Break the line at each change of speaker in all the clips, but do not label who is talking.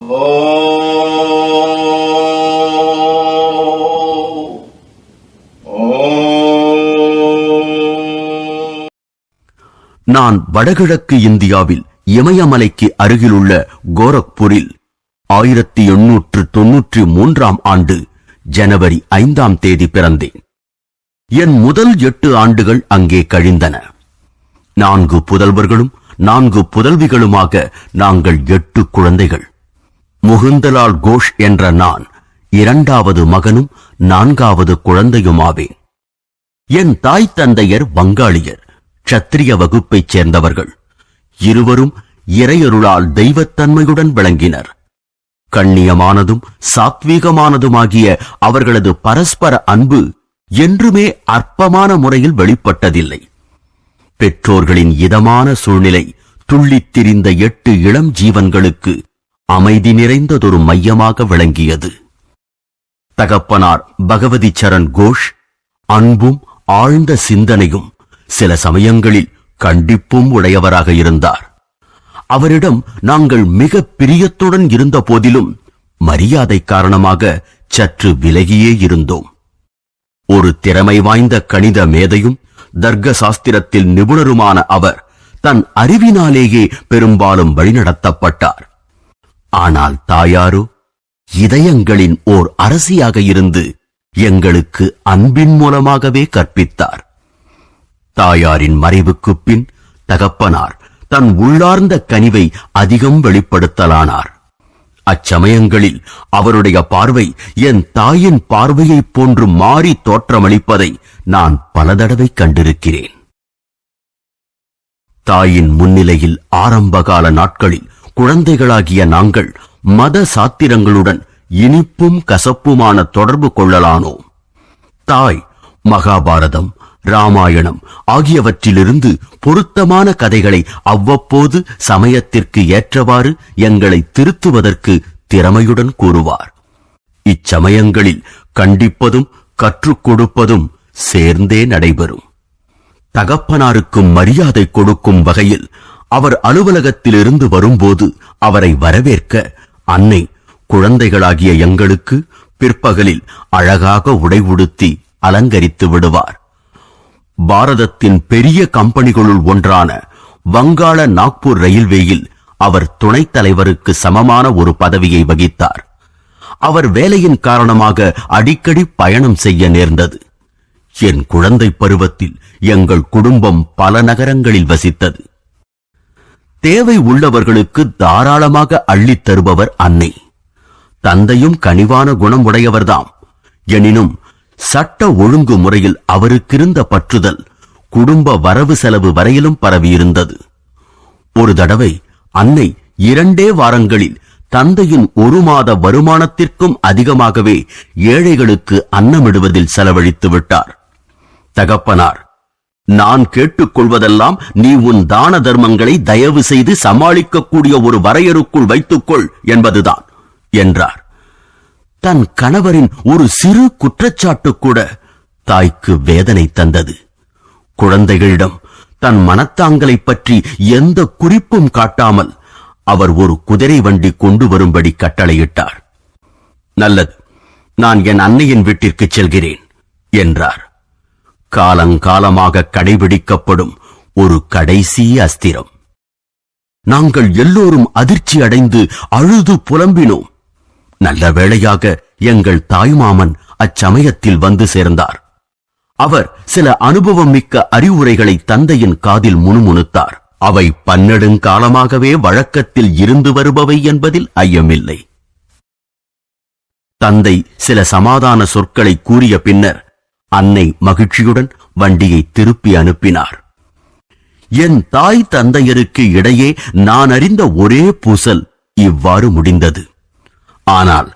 நான் வடகிழக்கு இந்தியாவில் இமயமலைக்கு அருகிலுள்ள கோரக்பூரில் 1893 ஆண்டு ஜனவரி 5 பிறந்தேன். என் முதல் 8 ஆண்டுகள் அங்கே கழிந்தன. 4 புதல்வர்களும் 4 புதல்விகளுமாக நாங்கள் 8 குழந்தைகள். முகுந்தலால் கோஷ் என்ற நான் 2வது மகனும் 4வது குழந்தையுமாவேன். என் தாய் தந்தையர் வங்காளியர், க்ஷத்திரிய வகுப்பைச் சேர்ந்தவர்கள். இருவரும் இறையருளால் தெய்வத்தன்மையுடன் விளங்கினர். கண்ணியமானதும் சாத்வீகமானதுமாகிய அவர்களது பரஸ்பர அன்பு என்றுமே அற்பமான முறையில் வெளிப்பட்டதில்லை. பெற்றோர்களின் இதமான சூழ்நிலை துள்ளித் திரிந்த 8 இளம் ஜீவன்களுக்கு அமைதி நிறைந்ததொரு மையமாக விளங்கியது. தகப்பனார் பகவதி சரண் கோஷ் அன்பும் ஆழ்ந்த சிந்தனையும் சில சமயங்களில் கண்டிப்பும் உடையவராக இருந்தார். அவரிடம் நாங்கள் மிக பிரியத்துடன் இருந்த போதிலும் மரியாதை காரணமாக சற்று விலகியே இருந்தோம். ஒரு திறமை வாய்ந்த கணித மேதையும் தர்க்க சாஸ்திரத்தில் நிபுணருமான அவர் தன் அறிவினாலேயே பெரும்பாலும் வழிநடத்தப்பட்டார். ஆனால் தாயாரோ இதயங்களின் ஓர் அரசியாக இருந்து எங்களுக்கு அன்பின் மூலமாகவே கற்பித்தார். தாயாரின் மறைவுக்குப் பின் தகப்பனார் தன் உள்ளார்ந்த கனிவை அதிகம் வெளிப்படுத்தலானார். அச்சமயங்களில் அவருடைய பார்வை என் தாயின் பார்வையைப் போன்று மாறி தோற்றமளிப்பதை நான் பல தடவை கண்டிருக்கிறேன். தாயின் முன்னிலையில் ஆரம்பகால நாட்களில் குழந்தைகளாகிய நாங்கள் மத சாத்திரங்களுடன் இனிப்பும் கசப்புமான தொடர்பு கொள்ளலானோம். தாய் மகாபாரதம், ராமாயணம் ஆகியவற்றிலிருந்து பொருத்தமான கதைகளை அவ்வப்போது சமயத்திற்கு ஏற்றவாறு எங்களை திருத்துவதற்கு திறமையுடன் கூறுவார். இச்சமயங்களில் கண்டிப்பதும் கற்றுக் கொடுப்பதும் சேர்ந்தே நடைபெறும். தகப்பனாருக்கு மரியாதை கொடுக்கும் வகையில் அவர் அலுவலகத்திலிருந்து வரும்போது அவரை வரவேற்க அன்னை குழந்தைகளாகிய எங்களுக்கு பிற்பகலில் அழகாக உடை உடுத்தி அலங்கரித்து விடுவார். பாரதத்தின் பெரிய கம்பெனிகளுள் ஒன்றான வங்காள நாக்பூர் ரயில்வேயில் அவர் துணைத் தலைவருக்கு சமமான ஒரு பதவியை வகித்தார். அவர் வேலையின் காரணமாக அடிக்கடி பயணம் செய்ய நேர்ந்தது. என் குழந்தை பருவத்தில் எங்கள் குடும்பம் பல நகரங்களில் வசித்தது. தேவை உள்ளவர்களுக்கு தாராளமாக அள்ளித் தருபவர் அன்னை. தந்தையும் கனிவான குணம் உடையவர்தாம். எனினும் சட்ட ஒழுங்கு முறையில் அவருக்கிருந்த பற்றுதல் குடும்ப வரவு செலவு வரையிலும் பரவியிருந்தது. ஒரு தடவை அன்னை 2 வாரங்களில் தந்தையின் 1 மாத வருமானத்திற்கும் அதிகமாகவே ஏழைகளுக்கு அன்னமிடுவதில் செலவழித்து விட்டார். தகப்பனார், நான் கேட்டுக்கொள்வதெல்லாம் நீ உன் தான தர்மங்களை தயவு செய்து சமாளிக்கக்கூடிய ஒரு வரையறுக்குள் வைத்துக்கொள் என்பதுதான் என்றார். தன் கணவரின் ஒரு சிறு குற்றச்சாட்டு கூட தாய்க்கு வேதனை தந்தது. குழந்தைகளிடம் தன் மனத்தாங்கலை பற்றி எந்த குறிப்பும் காட்டாமல் அவர் ஒரு குதிரை வண்டி கொண்டு வரும்படி கட்டளையிட்டார். நல்லது, நான் என் அன்னையின் வீட்டிற்கு செல்கிறேன் என்றார். காலங்காலமாக கடைபிடிக்கப்படும் ஒரு கடைசி அஸ்திரம். நாங்கள் எல்லோரும் அதிர்ச்சி அடைந்து அழுது புலம்பினோம். நல்ல வேளையாக எங்கள் தாய்மாமன் அச்சமயத்தில் வந்து சேர்ந்தார். அவர் சில அனுபவம் மிக்க அறிவுரைகளை தந்தையின் காதில் முணுமுணுத்தார். அவை பன்னெடுங்காலமாகவே வழக்கத்தில் இருந்து வருபவை என்பதில் ஐயமில்லை. தந்தை சில சமாதான சொற்களை கூறிய பின்னர் அன்னை மகிழ்ச்சியுடன் வண்டியை திருப்பி அனுப்பினார். என் தாய் தந்தையருக்கு இடையே நான் அறிந்த ஒரே பூசல் இவ்வாறு முடிந்தது. ஆனால்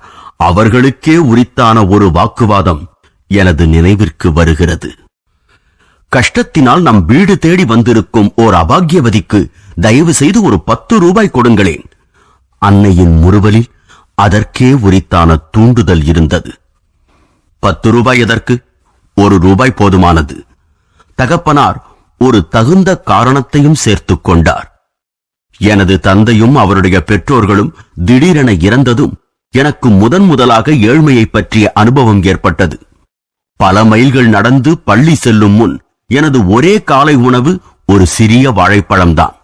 அவர்களுக்கே உரித்தான ஒரு வாக்குவாதம் எனது நினைவிற்கு வருகிறது. கஷ்டத்தினால் நம் வீடு தேடி வந்திருக்கும் ஓர் அபாகியவதிக்கு தயவு செய்து ஒரு 10 ரூபாய் கொடுங்களேன். அன்னையின் முறுவலில் அதற்கே உரித்தான தூண்டுதல் இருந்தது. 10 ரூபாய் எதற்கு? 1 ரூபாய் போதுமானது. தகப்பனார் ஒரு தகுந்த காரணத்தையும் சேர்த்துக் கொண்டார். எனது தந்தையும் அவருடைய பெற்றோர்களும் திடீரென இறந்ததும் எனக்கு முதலாக ஏழ்மையை பற்றிய அனுபவம் ஏற்பட்டது. பல மைல்கள் நடந்து பள்ளி செல்லும் முன் எனது ஒரே காலை உணவு ஒரு சிறிய வாழைப்பழம்தான்.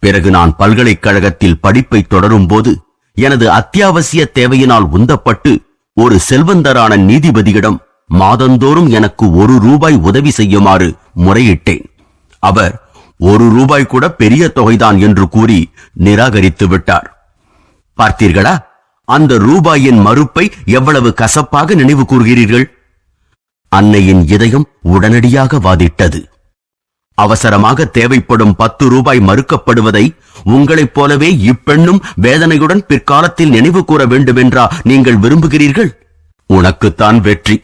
பிறகு நான் பல்கலைக்கழகத்தில் படிப்பை தொடரும் போது எனது அத்தியாவசிய தேவையினால் உந்தப்பட்டு ஒரு செல்வந்தரான நீதிபதியிடம் மாதந்தோறும் எனக்கு ₹1 உதவி செய்யுமாறு முறையிட்டேன். அவர் ₹1 கூட பெரிய தொகைதான் என்று கூறி நிராகரித்து விட்டார். பார்த்தீர்களா, அந்த ரூபாயின் மறுப்பை எவ்வளவு கசப்பாக நினைவு கூர்கிறீர்கள்? அன்னையின் இதயம் உடனடியாக வாதிட்டது. அவசரமாக தேவைப்படும் ₹10 மறுக்கப்படுவதை உங்களைப் போலவே இப்பெண்ணும் வேதனையுடன் பிற்காலத்தில் நினைவு கூற வேண்டுமென்றா நீங்கள் விரும்புகிறீர்கள்? உனக்குத்தான் வெற்றி.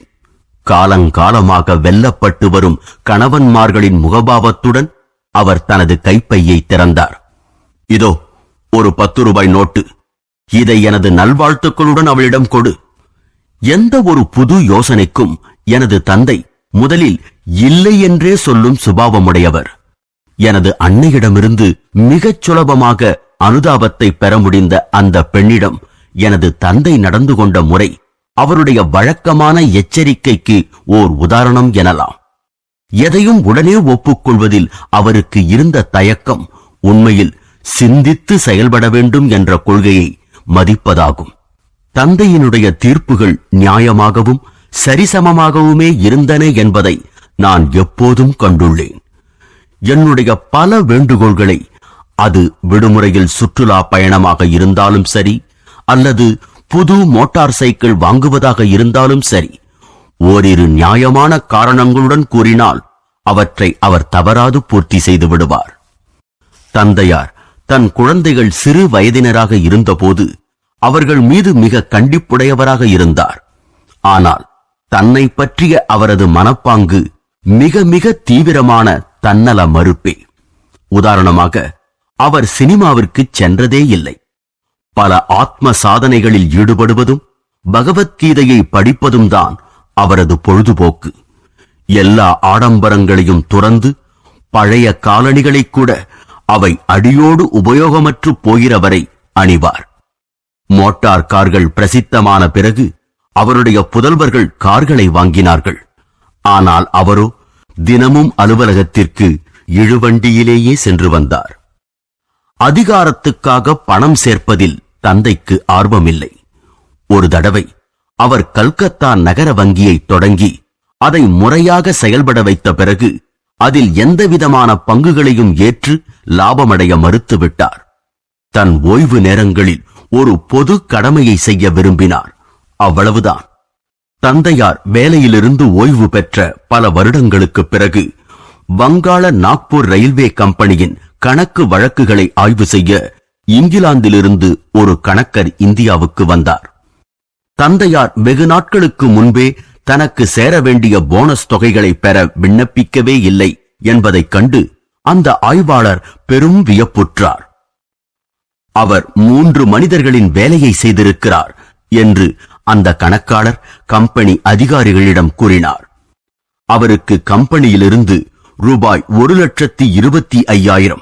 காலங்காலமாக வெல்லப்பட்டு வரும் கணவன்மார்களின் முகபாவத்துடன் அவர் தனது கைப்பையை திறந்தார். இதோ ஒரு ₹10 நோட்டு. இதை எனது நல்வாழ்த்துக்களுடன் அவளிடம் கொடு. எந்த ஒரு புது யோசனைக்கும் எனது தந்தை முதலில் இல்லை என்றே சொல்லும் சுபாவமுடையவர். எனது அன்னையிடமிருந்து மிகச் சுலபமாக அனுதாபத்தை பெற முடிந்த அந்த பெண்ணிடம் எனது தந்தை நடந்து கொண்ட முறை அவருடைய வழக்கமான எச்சரிக்கைக்கு ஓர் உதாரணம் எனலாம். எதையும் உடனே ஒப்புக்கொள்வதில் அவருக்கு இருந்த தயக்கம் உண்மையில் சிந்தித்து செயல்பட வேண்டும் என்ற கொள்கையை மதிப்பதாகும். தந்தையினுடைய தீர்ப்புகள் நியாயமாகவும் சரிசமமாகவுமே இருந்தன என்பதை நான் எப்போதும் கண்டுள்ளேன். என்னுடைய பல வேண்டுகோள்களை, அது விடுமுறையில் சுற்றுலா பயணமாக இருந்தாலும் சரி, அல்லது புது மோட்டார் சைக்கிள் வாங்குவதாக இருந்தாலும் சரி, ஓரிரு நியாயமான காரணங்களுடன் கூறினால் அவற்றை அவர் தவறாது பூர்த்தி செய்து விடுவார். தந்தையார் தன் குழந்தைகள் சிறு வயதினராக இருந்தபோது அவர்கள் மீது மிக கண்டிப்புடையவராக இருந்தார். ஆனால் தன்னை பற்றிய அவரது மனப்பாங்கு மிக மிக தீவிரமான தன்னல மறுப்பே. உதாரணமாக, அவர் சினிமாவிற்கு சென்றதே இல்லை. பல ஆத்ம சாதனைகளில் ஈடுபடுவதும் பகவத்கீதையை படிப்பதும் தான் அவரது பொழுதுபோக்கு. எல்லா ஆடம்பரங்களையும் துறந்து பழைய காலணிகளை கூட அவை அடியோடு உபயோகமற்று போகிறவரை அணிவார். மோட்டார் கார்கள் பிரசித்தமான பிறகு அவருடைய புதல்வர்கள் கார்களை வாங்கினார்கள். ஆனால் அவரோ தினமும் அலுவலகத்திற்கு இழுவண்டியிலேயே சென்று வந்தார். அதிகாரத்துக்காக பணம் சேர்ப்பதில் தந்தைக்கு ஆர்வமில்லை. ஒரு தடவை அவர் கல்கத்தா நகர வங்கியை தொடங்கி அதை முறையாக செயல்பட வைத்த பிறகு அதில் எந்தவிதமான பங்குகளையும் ஏற்று லாபமடைய மறுத்துவிட்டார். தன் ஓய்வு நேரங்களில் ஒரு பொது கடமையை செய்ய விரும்பினார். அவ்வளவுதான். தந்தையார் வேலையிலிருந்து ஓய்வு பெற்ற பல வருடங்களுக்கு பிறகு வங்காள நாக்பூர் ரயில்வே கம்பெனியின் கணக்கு வழக்குகளை ஆய்வு செய்ய இங்கிலாந்திலிருந்து ஒரு கணக்கர் இந்தியாவுக்கு வந்தார். தந்தையார் வெகு நாட்களுக்கு முன்பே தனக்கு சேர வேண்டிய போனஸ் தொகைகளை பெற விண்ணப்பிக்கவே இல்லை என்பதைக் கண்டு அந்த ஆய்வாளர் பெரும் வியப்புற்றார். அவர் 3 மனிதர்களின் வேலையை செய்திருக்கிறார் என்று அந்த கணக்காளர் கம்பெனி அதிகாரிகளிடம் கூறினார். அவருக்கு கம்பெனியிலிருந்து ₹1,25,000,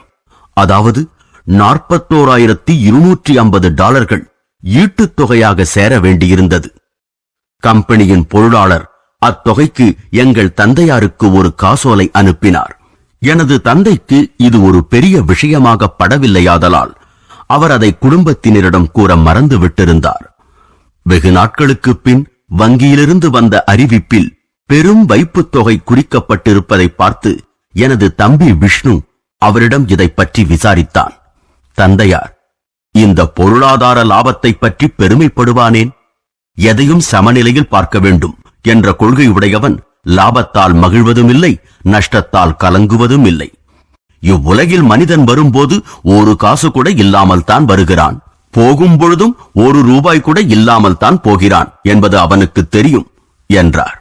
அதாவது $41,250 ஈட்டுத் தொகையாக சேர வேண்டியிருந்தது. கம்பெனியின் பொருளாளர் அத்தொகைக்கு எங்கள் தந்தையாருக்கு ஒரு காசோலை அனுப்பினார். எனது தந்தைக்கு இது ஒரு பெரிய விஷயமாக படவில்லையாதலால் அவர் அதை குடும்பத்தினரிடம் கூற மறந்து விட்டிருந்தார். வெகு நாட்களுக்கு பின் வங்கியிலிருந்து வந்த அறிவிப்பில் பெரும் வைப்புத் தொகை குறிக்கப்பட்டிருப்பதை பார்த்து எனது தம்பி விஷ்ணு அவரிடம் இதை பற்றி விசாரித்தான். தந்தையார், இந்த பொருளாதார லாபத்தை பற்றி பெருமைப்படுவானேன்? எதையும் சமநிலையில் பார்க்க வேண்டும் என்ற கொள்கையுடையவன் லாபத்தால் மகிழ்வதும் இல்லை, நஷ்டத்தால் கலங்குவதும் இல்லை. இவ்வுலகில் மனிதன் வரும்போது ஒரு காசு கூட இல்லாமல் தான் வருகிறான், போகும் பொழுதும் ₹1 கூட இல்லாமல் தான் போகிறான் என்பது அவனுக்கு தெரியும் என்றார்.